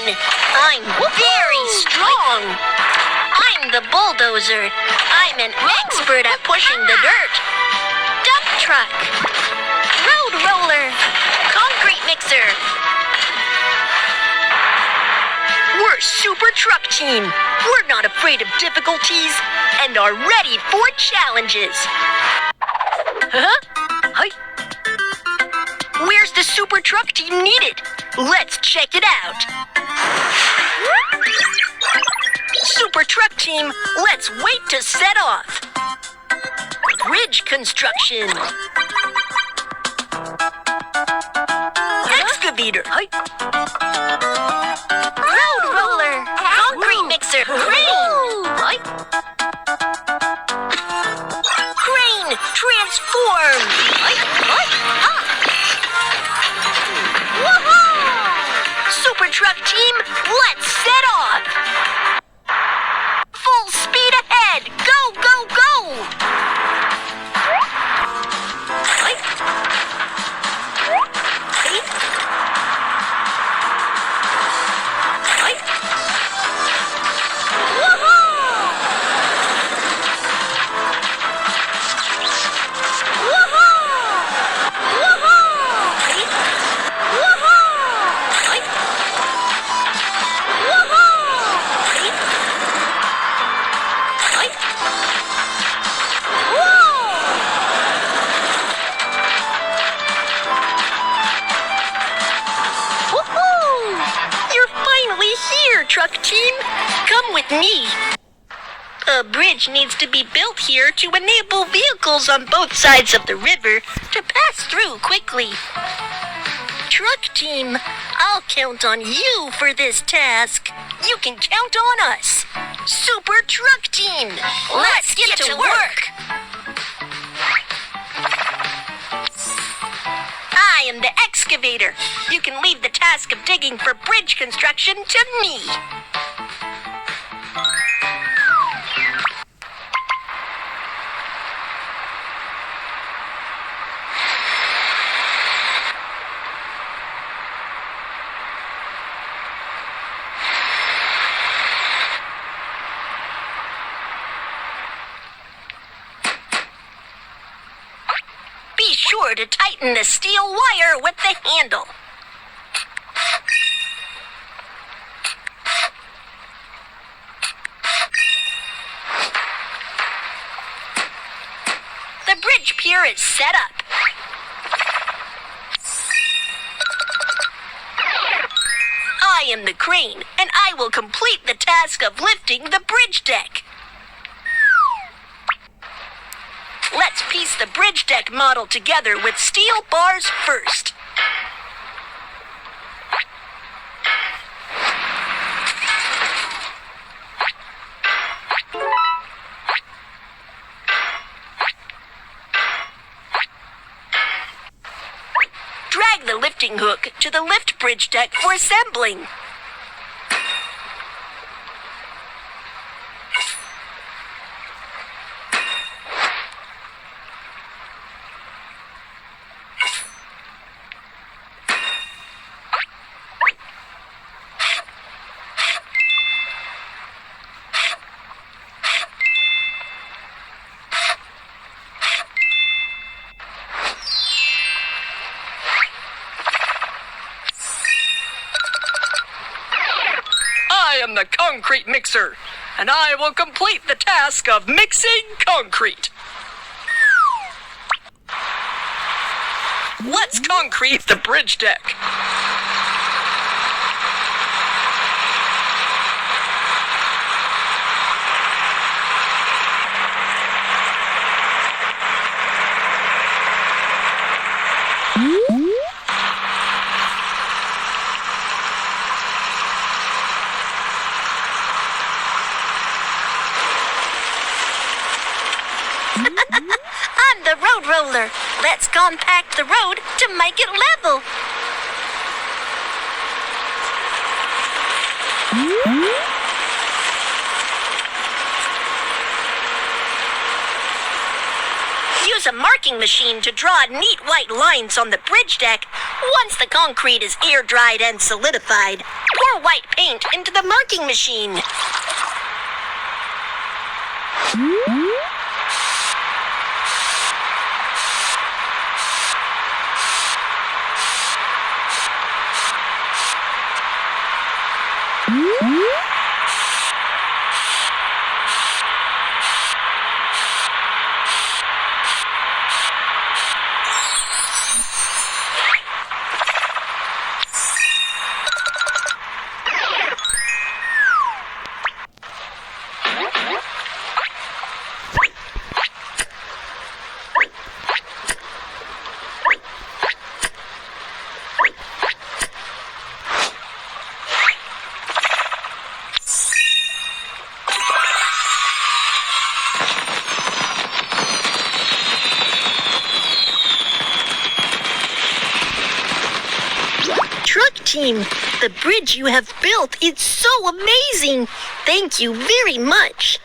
Crane! I'm very strong! I'm the bulldozer. I'm an expert at pushing the dirt. Dump truck. Road roller. Concrete mixer. We're Super Truck Team. We're not afraid of difficulties and are ready for challenges. Huh? Hi. Where's the Super Truck Team needed? Let's check it out. Super Truck Team, let's wait to set off. Bridge construction. Excavator. Hi. Road roller. Concrete mixer. Crane. Hi. Crane, transform. Hi. Hi. Ah. Woohoo! Super Truck Team, let's set off. Full speed ahead. Go, go, go. Hi. Hey. Hi. Woohoo! Woohoo! Woohoo! Hey. Woohoo! Hi. Woohoo! Hey. Hi. Whoa! Woohoo! You're finally here, Truck Team. Come with me. A bridge needs to be built here to enable vehicles on both sides of the river to pass through quickly. Truck Team, I'll count on you for this task. You can count on us. Super Truck Team, let's get to work. I am the excavator. You can leave the task of digging for bridge construction to me. Be sure to tighten the steel wire with the handle. The bridge pier is set up. I am the crane, and I will complete the task of lifting the bridge deck. Let's piece the bridge deck model together with steel bars first. Drag the lifting hook to the lift bridge deck for assembling. I am the concrete mixer, and I will complete the task of mixing concrete. Let's concrete the bridge deck. I'm the road roller. Let's compact the road to make it level. Use a marking machine to draw neat white lines on the bridge deck once the concrete is air dried and solidified. Pour white paint into the marking machine. Truck team, the bridge you have built is so amazing. Thank you very much.